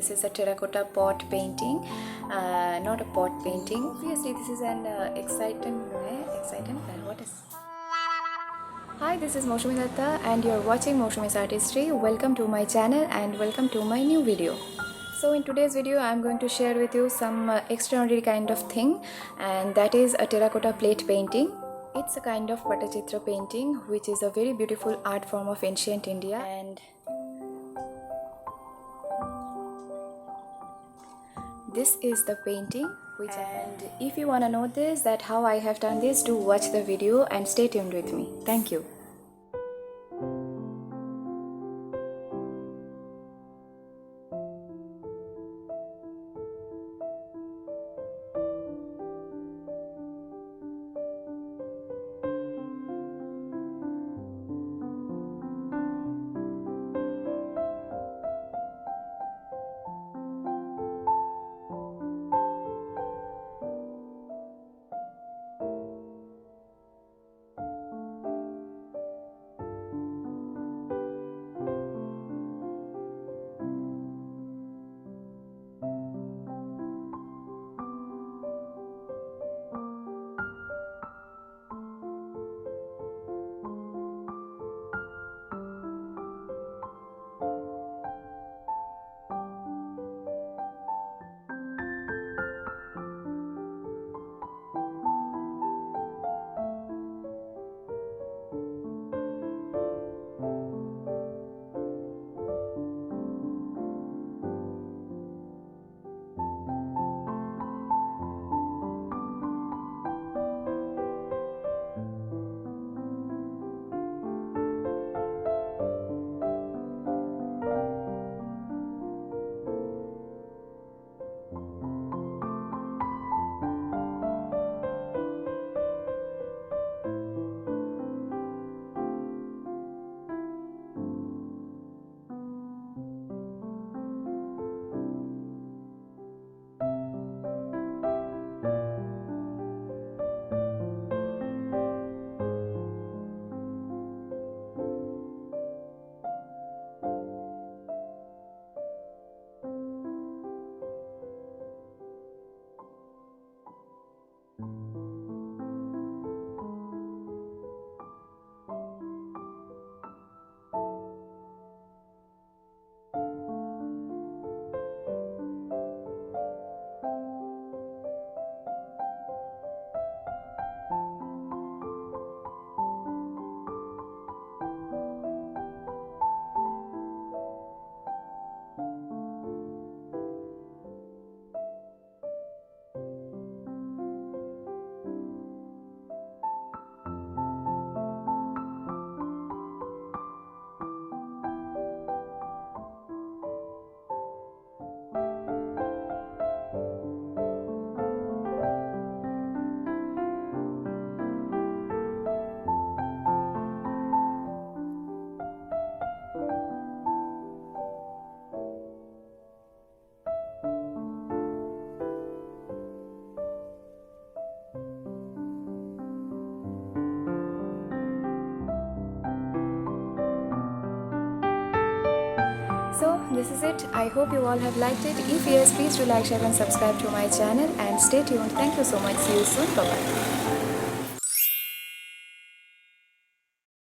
This is a terracotta pot painting, not a pot painting. Obviously, this is an exciting. What is? Hi, this is MOUSUMI'S and you're watching MOUSUMI'S Artistry. Welcome to my channel and welcome to my new video. So in today's video, I'm going to share with you some extraordinary kind of thing, and that is a terracotta plate painting. It's a kind of Pattachitra painting, which is a very beautiful art form of ancient India. And this is the painting, and if you want to know this, that how I have done this, do watch the video and stay tuned with me. Thank you. So this is it. I hope you all have liked it. If yes, please do like, share and subscribe to my channel and stay tuned. Thank you so much. See you soon. Bye bye.